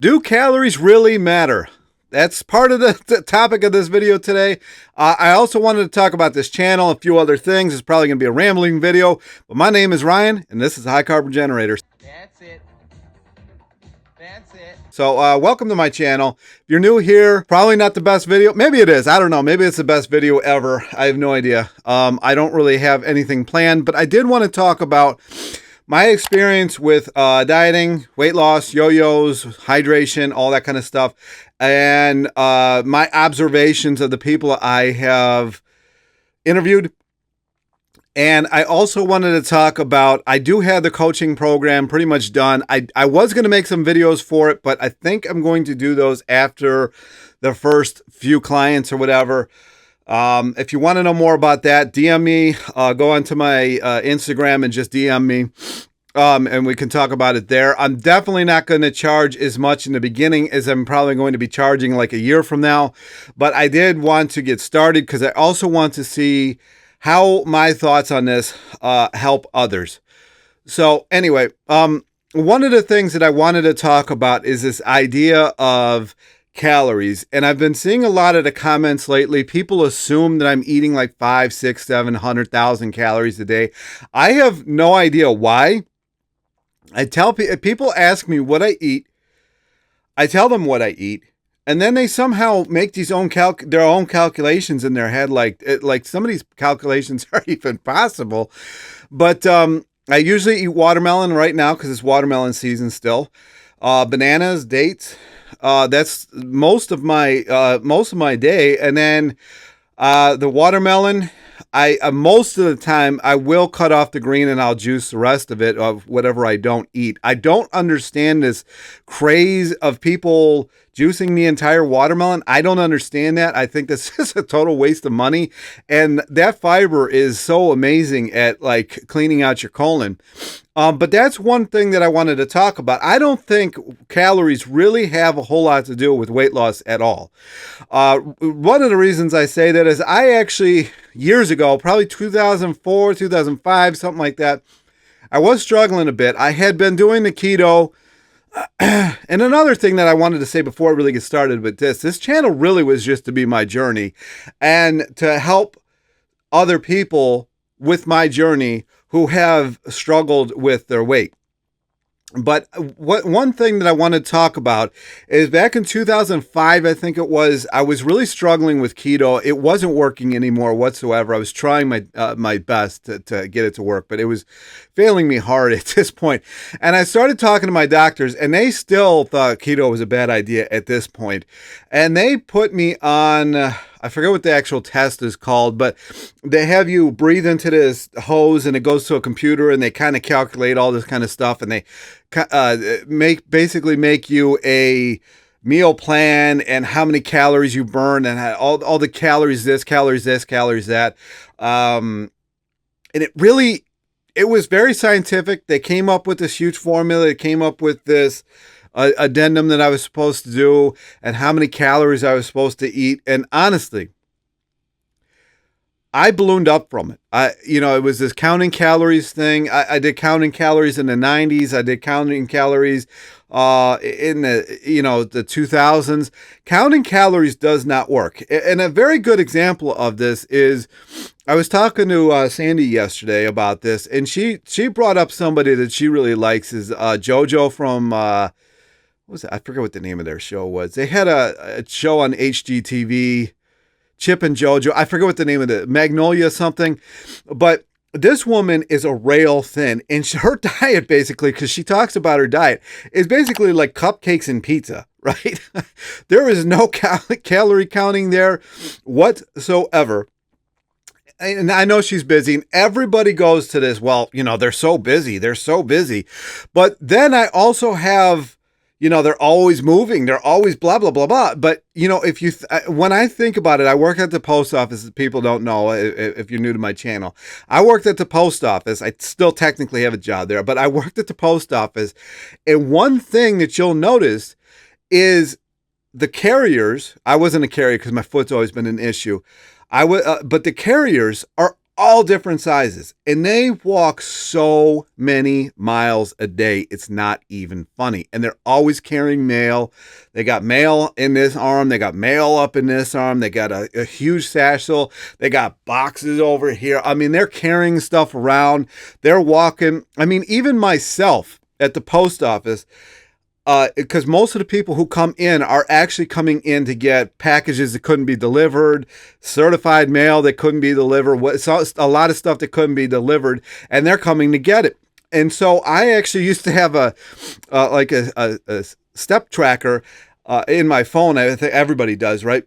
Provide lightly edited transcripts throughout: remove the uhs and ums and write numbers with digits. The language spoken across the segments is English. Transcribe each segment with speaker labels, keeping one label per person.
Speaker 1: Do calories really matter? That's part of the topic of this video today. I also wanted to talk about this channel, a few other things. It's probably going to be a rambling video, but my name is Ryan, and this is High Carb Regenerator.
Speaker 2: That's it. That's it.
Speaker 1: So welcome to my channel. If you're new here, probably not the best video. Maybe it is. I don't know. Maybe it's the best video ever. I have no idea. I don't really have anything planned, but I did want to talk about my experience with dieting, weight loss, yo-yos, hydration, all that kind of stuff, and my observations of the people I have interviewed. And I also wanted to talk about, I do have the coaching program pretty much done. I was going to make some videos for it, but I think I'm going to do those after the first few clients or whatever. If you want to know more about that, DM me, go onto my Instagram and just DM me. And we can talk about it there. I'm definitely not going to charge as much in the beginning as I'm probably going to be charging like a year from now. But I did want to get started because I also want to see how my thoughts on this help others. So anyway, one of the things that I wanted to talk about is this idea of calories. And I've been seeing a lot of the comments lately. People assume that I'm eating like 5, 6, 700,000 calories a day. I have no idea why. I tell people ask me what I eat. I tell them what I eat, and then they somehow make these their own calculations in their head. Like some of these calculations are even possible. But I usually eat watermelon right now because it's watermelon season still. Bananas, dates. That's most of my day, and then the watermelon. Most of the time I will cut off the green and I'll juice the rest of it of whatever I don't eat. I don't understand this craze of people juicing the entire watermelon. I don't understand that. I think this is a total waste of money. And that fiber is so amazing at like cleaning out your colon. But that's one thing that I wanted to talk about. I don't think calories really have a whole lot to do with weight loss at all. One of the reasons I say that is I actually, years ago, probably 2004, 2005, something like that, I was struggling a bit. I had been doing the keto. And another thing that I wanted to say before I really get started with this channel really was just to be my journey and to help other people with my journey who have struggled with their weight. But one thing that I want to talk about is back in 2005, I think it was, I was really struggling with keto. It wasn't working anymore whatsoever. I was trying my best to get it to work, but it was failing me hard at this point. And I started talking to my doctors, and they still thought keto was a bad idea at this point. And they put me on, I forget what the actual test is called, but they have you breathe into this hose and it goes to a computer and they kind of calculate all this kind of stuff, and they basically make you a meal plan and how many calories you burn and all the calories this, calories this, calories that. And it was very scientific. They came up with this huge formula. They came up with this addendum that I was supposed to do and how many calories I was supposed to eat. And honestly, I ballooned up from it. It was this counting calories thing. I did counting calories in the 90s. I did counting calories in the 2000s. Counting calories does not work. And a very good example of this is I was talking to Sandy yesterday about this, and she brought up somebody that she really likes is JoJo from what was it? I forget what the name of their show was. They had a show on HGTV. Chip and JoJo. I forget what the name of the Magnolia something, but this woman is a rail thin, and her diet basically, because she talks about her diet, is basically like cupcakes and pizza, right? There is no calorie counting there whatsoever. And I know she's busy, and everybody goes to this, well, they're so busy. But then I also have, they're always moving. They're always blah, blah, blah, blah. But, when I think about it, I work at the post office. People don't know if you're new to my channel. I worked at the post office. I still technically have a job there, but I worked at the post office. And one thing that you'll notice is the carriers. I wasn't a carrier because my foot's always been an issue. But the carriers are all different sizes, and they walk so many miles a day. It's not even funny. And they're always carrying mail. They got mail in this arm. They got mail up in this arm. They got a huge satchel. They got boxes over here. I mean, they're carrying stuff around. They're walking. I mean, even myself at the post office, because most of the people who come in are actually coming in to get packages that couldn't be delivered, certified mail that couldn't be delivered, a lot of stuff that couldn't be delivered, and they're coming to get it. And so I actually used to have a step tracker in my phone. I think everybody does, right?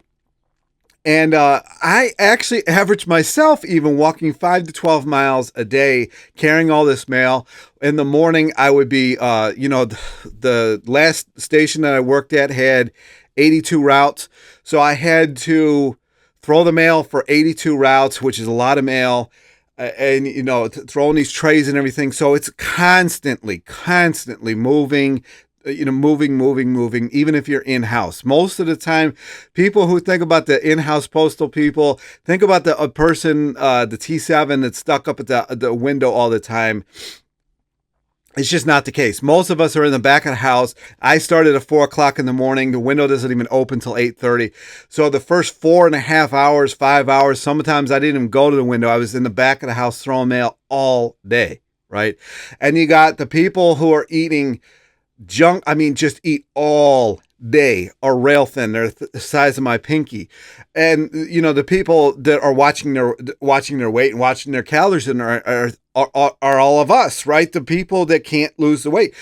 Speaker 1: And I actually averaged myself even walking 5 to 12 miles a day, carrying all this mail. In the morning, I would be, the last station that I worked at had 82 routes. So I had to throw the mail for 82 routes, which is a lot of mail. And, throwing these trays and everything. So it's constantly moving, moving, even if you're in-house. Most of the time, people who think about the in-house postal people, think about a person, the T7 that's stuck up at the window all the time. It's just not the case. Most of us are in the back of the house. I started at 4 o'clock in the morning. The window doesn't even open till 8:30. So the first 4.5 hours, 5 hours, sometimes I didn't even go to the window. I was in the back of the house throwing mail all day, right? And you got the people who are eating junk. I mean, just eat all day, are rail thin. They're the size of my pinky. And, the people that are watching their weight and watching their calories and are all of us, right? The people that can't lose the weight.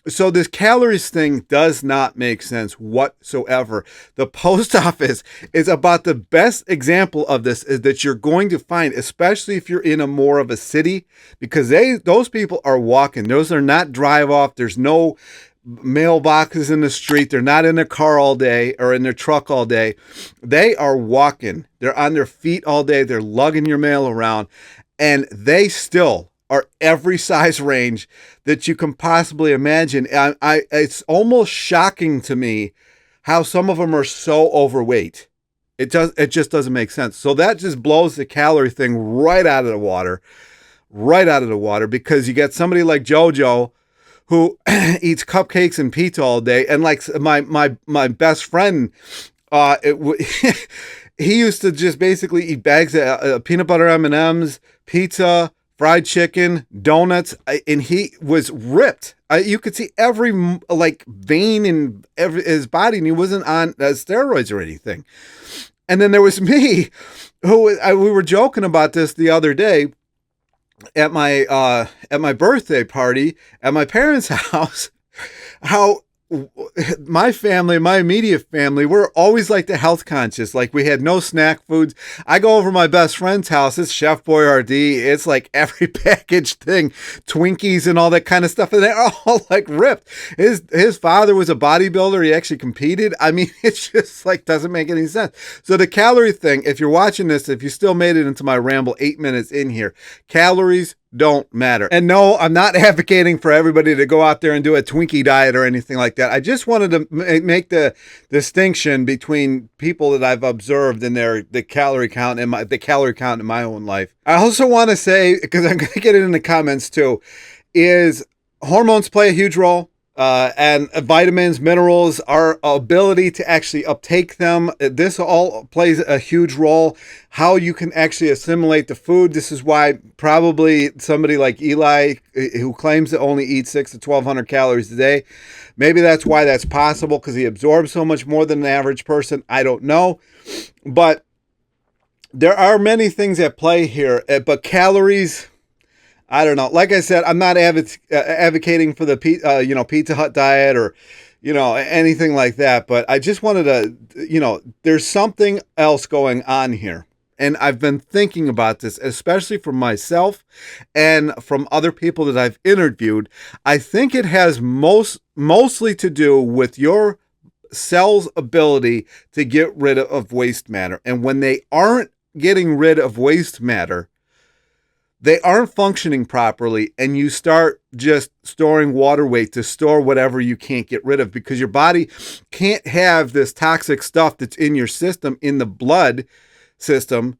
Speaker 1: So this calories thing does not make sense whatsoever. The post office is about the best example of this is that you're going to find, especially if you're in a more of a city, because those people are walking. Those are not drive off. There's no mailboxes in the street. They're not in their car all day or in their truck all day. They are walking. They're on their feet all day. They're lugging your mail around, and they still are every size range that you can possibly imagine. It's almost shocking to me how some of them are so overweight. It just doesn't make sense. So that just blows the calorie thing right out of the water, because you get somebody like JoJo who eats cupcakes and pizza all day. And like my best friend, he used to just basically eat bags of peanut butter M&Ms, pizza, fried chicken, donuts, and he was ripped. You could see every vein in his body, and he wasn't on steroids or anything. And then there was me, who we were joking about this the other day at my birthday party at my parents' house, how my family, my immediate family, we're always like the health conscious. Like we had no snack foods. I go over my best friend's house. It's Chef Boyardee. It's like every packaged thing, Twinkies and all that kind of stuff. And they're all like ripped. His father was a bodybuilder. He actually competed. I mean, it's just like doesn't make any sense. So the calorie thing, if you're watching this, if you still made it into my ramble 8 minutes in here, calories don't matter. And no, I'm not advocating for everybody to go out there and do a Twinkie diet or anything like that. I just wanted to make the distinction between people that I've observed in the calorie count and the calorie count in my own life. I also want to say, because I'm going to get it in the comments too, is hormones play a huge role. And vitamins, minerals, our ability to actually uptake them. This all plays a huge role. How you can actually assimilate the food. This is why probably somebody like Eli, who claims to only eat 600 to 1,200 calories a day, maybe that's why that's possible, because he absorbs so much more than an average person. I don't know. But there are many things at play here. But calories, I don't know. Like I said, I'm not advocating for the Pizza Hut diet or anything like that. But I just wanted to, there's something else going on here. And I've been thinking about this, especially from myself and from other people that I've interviewed. I think it has mostly to do with your cell's ability to get rid of waste matter. And when they aren't getting rid of waste matter, they aren't functioning properly, and you start just storing water weight to store whatever you can't get rid of, because your body can't have this toxic stuff that's in your system, in the blood system,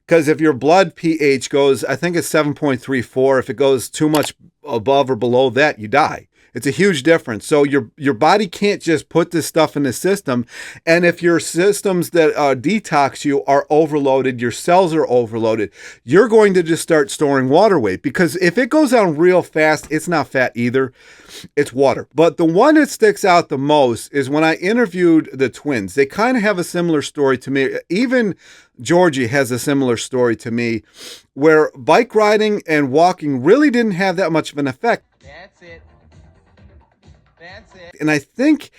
Speaker 1: Because if your blood pH goes, I think it's 7.34, if it goes too much above or below that, you die. It's a huge difference. So your body can't just put this stuff in the system. And if your systems that detox you are overloaded, your cells are overloaded, you're going to just start storing water weight. Because if it goes down real fast, it's not fat either. It's water. But the one that sticks out the most is when I interviewed the twins. They kind of have a similar story to me. Even Georgie has a similar story to me, where bike riding and walking really didn't have that much of an effect.
Speaker 2: That's it. That's it.
Speaker 1: And I think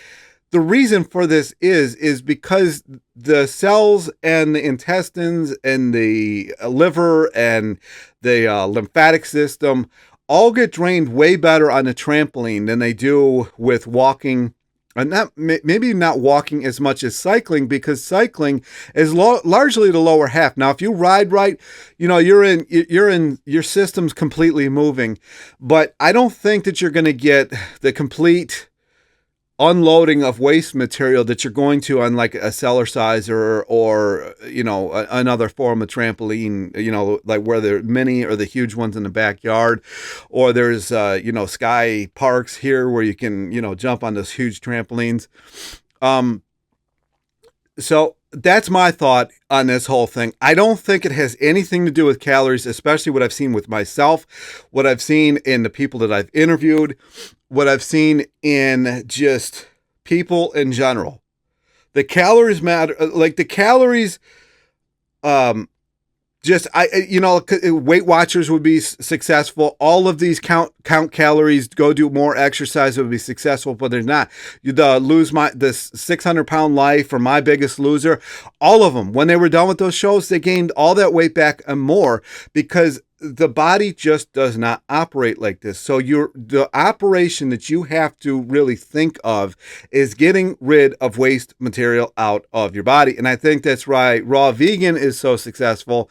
Speaker 1: the reason for this is because the cells and the intestines and the liver and the lymphatic system all get drained way better on a trampoline than they do with walking. And maybe not walking as much as cycling, because cycling is largely the lower half. Now, if you ride right, you're in your system's completely moving, but I don't think that you're going to get the complete unloading of waste material that you're going to on like a Cellerciser or another form of trampoline, like where the mini or the huge ones in the backyard, or there's sky parks here where you can jump on those huge trampolines. So that's my thought on this whole thing. I don't think it has anything to do with calories, especially what I've seen with myself, what I've seen in the people that I've interviewed, what I've seen in just people in general. The calories matter. Like the calories, Weight Watchers would be successful. All of these count calories, go do more exercise would be successful, but they're not. The 600-pound life or My Biggest Loser, all of them, when they were done with those shows, they gained all that weight back and more, because the body just does not operate like this. So the operation that you have to really think of is getting rid of waste material out of your body. And I think that's why raw vegan is so successful,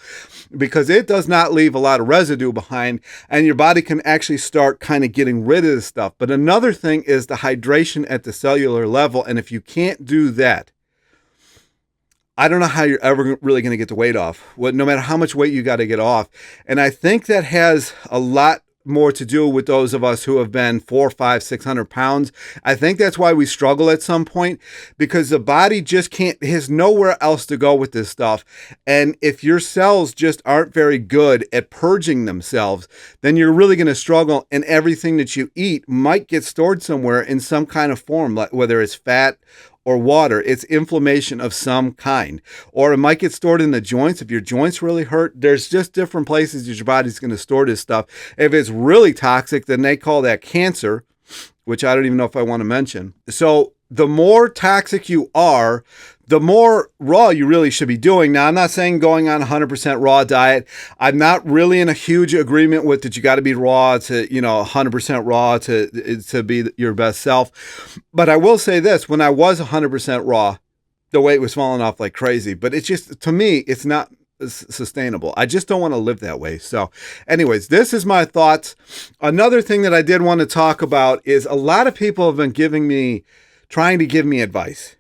Speaker 1: because it does not leave a lot of residue behind, and your body can actually start kind of getting rid of this stuff. But another thing is the hydration at the cellular level. And if you can't do that, I don't know how you're ever really going to get the weight off, no matter how much weight you got to get off. And I think that has a lot more to do with those of us who have been 400, 500, 600 pounds. I think that's why we struggle at some point, because the body just has nowhere else to go with this stuff. And if your cells just aren't very good at purging themselves, then you're really going to struggle, and everything that you eat might get stored somewhere in some kind of form, like whether it's fat or water. It's inflammation of some kind, or it might get stored in the joints. If your joints really hurt, there's just different places that your body's going to store this stuff. If it's really toxic, then they call that cancer, which I don't even know if I want to mention. So the more toxic you are, the more raw you really should be doing. Now, I'm not saying going on 100% raw diet. I'm not really in a huge agreement with that you got to be raw to, 100% raw to be your best self. But I will say this, when I was 100% raw, the weight was falling off like crazy. But it's just, to me, it's not sustainable. I just don't want to live that way. So anyways, this is my thoughts. Another thing that I did want to talk about is a lot of people have been trying to give me advice.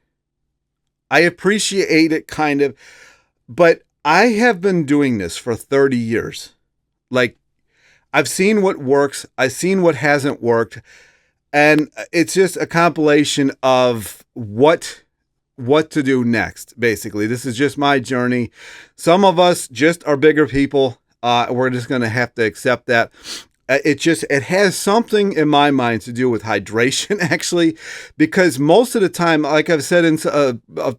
Speaker 1: I appreciate it kind of, but I have been doing this for 30 years. Like, I've seen what works. I've seen what hasn't worked. And it's just a compilation of what to do next, basically. This is just my journey. Some of us just are bigger people. We're just going to have to accept that. It has something in my mind to do with hydration, actually, because most of the time, like I've said in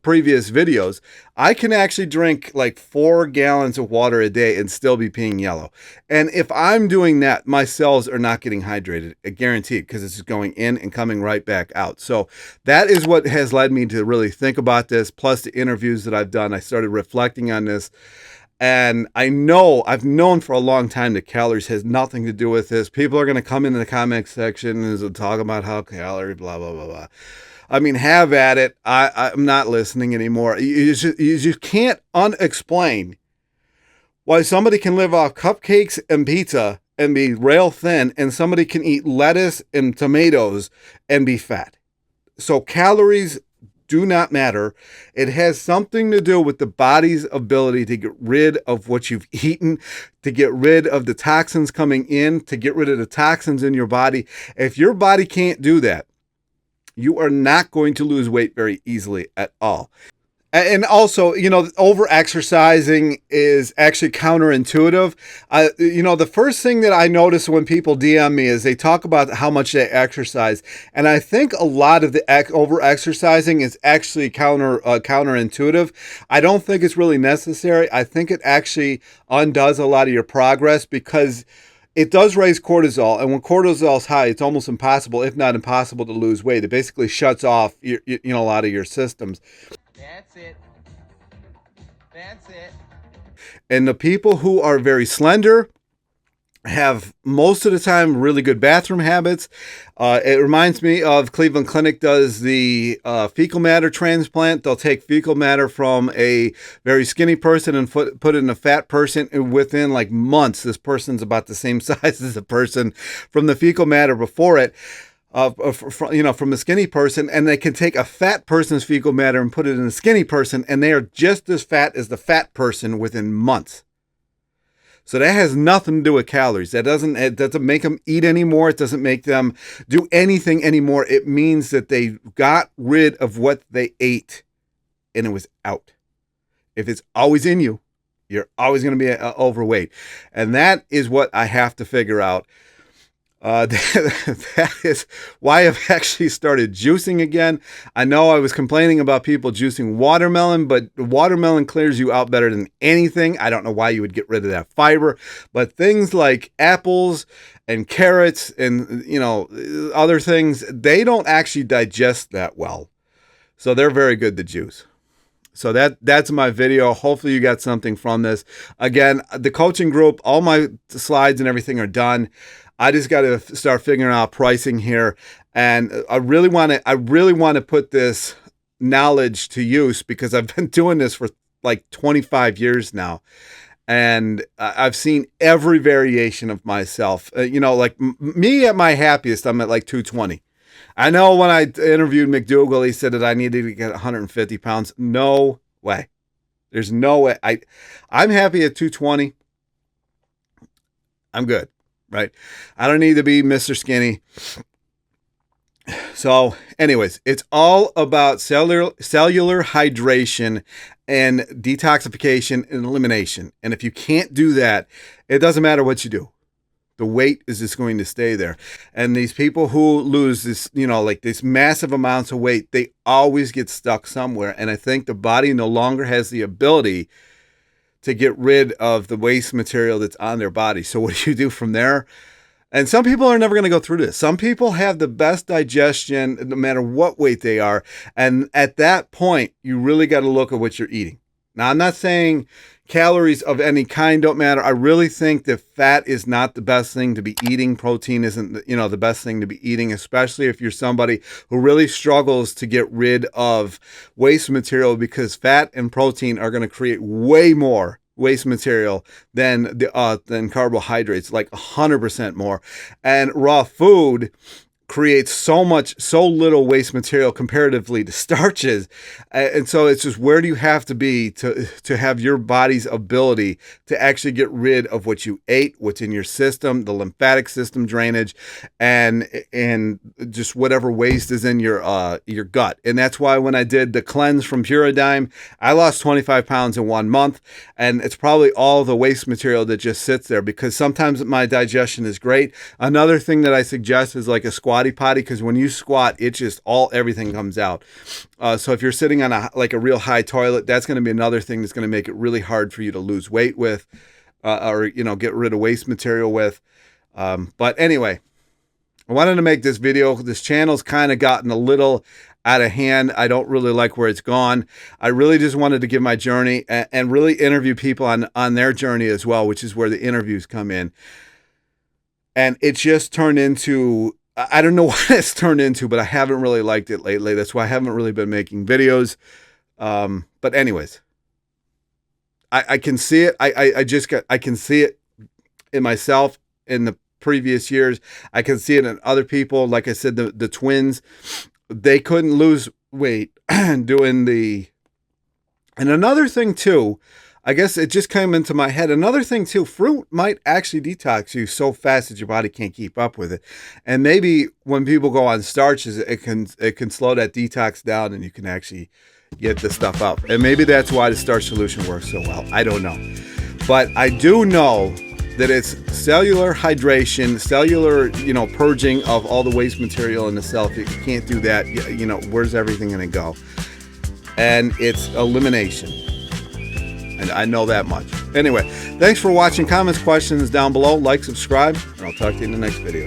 Speaker 1: previous videos, I can actually drink like 4 gallons of water a day and still be peeing yellow. And if I'm doing that, my cells are not getting hydrated, guaranteed, because it's going in and coming right back out. So that is what has led me to really think about this. Plus the interviews that I've done, I started reflecting on this. And I've known for a long time that calories has nothing to do with this. People are going to come into the comment section and talk about how calories, blah, blah, blah, blah. I mean, have at it. I'm not listening anymore. You just can't unexplain why somebody can live off cupcakes and pizza and be rail thin, and somebody can eat lettuce and tomatoes and be fat. So calories do not matter. It has something to do with the body's ability to get rid of what you've eaten, to get rid of the toxins coming in, to get rid of the toxins in your body. If your body can't do that, you are not going to lose weight very easily at all. And also, over exercising is actually counterintuitive. The first thing that I notice when people DM me is they talk about how much they exercise. And I think a lot of the over exercising is actually counterintuitive. I don't think it's really necessary. I think it actually undoes a lot of your progress because it does raise cortisol. And when cortisol is high, it's almost impossible, if not impossible, to lose weight. It basically shuts off a lot of your systems.
Speaker 2: That's it. That's it.
Speaker 1: And the people who are very slender have most of the time really good bathroom habits. It reminds me of Cleveland Clinic does the fecal matter transplant. They'll take fecal matter from a very skinny person and put it in a fat person. And within like months, this person's about the same size as the person from the fecal matter before it. From a skinny person, and they can take a fat person's fecal matter and put it in a skinny person, and they are just as fat as the fat person within months. So that has nothing to do with calories. It doesn't make them eat anymore. It doesn't make them do anything anymore. It means that they got rid of what they ate, and it was out. If it's always in you, you're always going to be overweight, and that is what I have to figure out. That is why I've actually started juicing again. I know I was complaining about people juicing watermelon, but watermelon clears you out better than anything. I don't know why you would get rid of that fiber, but things like apples and carrots and, other things, they don't actually digest that well. So they're very good to juice. So that's my video. Hopefully you got something from this. Again, the coaching group, all my slides and everything are done. I just got to start figuring out pricing here, and I really want to put this knowledge to use because I've been doing this for like 25 years now, and I've seen every variation of myself. Like me at my happiest, I'm at like 220. I know when I interviewed McDougall, he said that I needed to get 150 pounds. No way. There's no way. I'm happy at 220. I'm good. Right? I don't need to be Mr. Skinny. So anyways, it's all about cellular hydration and detoxification and elimination. And if you can't do that, it doesn't matter what you do. The weight is just going to stay there. And these people who lose this, like these massive amounts of weight, they always get stuck somewhere. And I think the body no longer has the ability to get rid of the waste material that's on their body. So what do you do from there? And some people are never going to go through this. Some people have the best digestion no matter what weight they are. And at that point, you really got to look at what you're eating. Now, I'm not saying calories of any kind don't matter. I really think that fat is not the best thing to be eating. Protein isn't, the best thing to be eating, especially if you're somebody who really struggles to get rid of waste material, because fat and protein are going to create way more waste material than carbohydrates, like 100% more. And raw food creates so little waste material comparatively to starches. And so it's just, where do you have to be to have your body's ability to actually get rid of what you ate, what's in your system, the lymphatic system drainage, and just whatever waste is in your gut. And that's why when I did the cleanse from Puradyme, I lost 25 pounds in 1 month. And it's probably all the waste material that just sits there, because sometimes my digestion is great. Another thing that I suggest is like a squatty potty, because when you squat, it just everything comes out. So if you're sitting on a real high toilet, that's going to be another thing that's going to make it really hard for you to lose weight with, or get rid of waste material with. But anyway, I wanted to make this video. This channel's kind of gotten a little out of hand. I don't really like where it's gone. I really just wanted to give my journey and really interview people on their journey as well, which is where the interviews come in. And it just turned into, I don't know what it's turned into, but I haven't really liked it lately. That's why I haven't really been making videos. But anyways, I can see it. I can see it in myself in the previous years. I can see it in other people. Like I said, the twins, they couldn't lose weight doing the, and another thing too, I guess it just came into my head. Another thing too, fruit might actually detox you so fast that your body can't keep up with it. And maybe when people go on starches, it can slow that detox down and you can actually get the stuff out. And maybe that's why the starch solution works so well. I don't know. But I do know that it's cellular hydration, cellular, purging of all the waste material in the cell. If you can't do that, where's everything going to go? And it's elimination. And I know that much. Anyway, thanks for watching. Comments, questions down below. Like, subscribe, and I'll talk to you in the next video.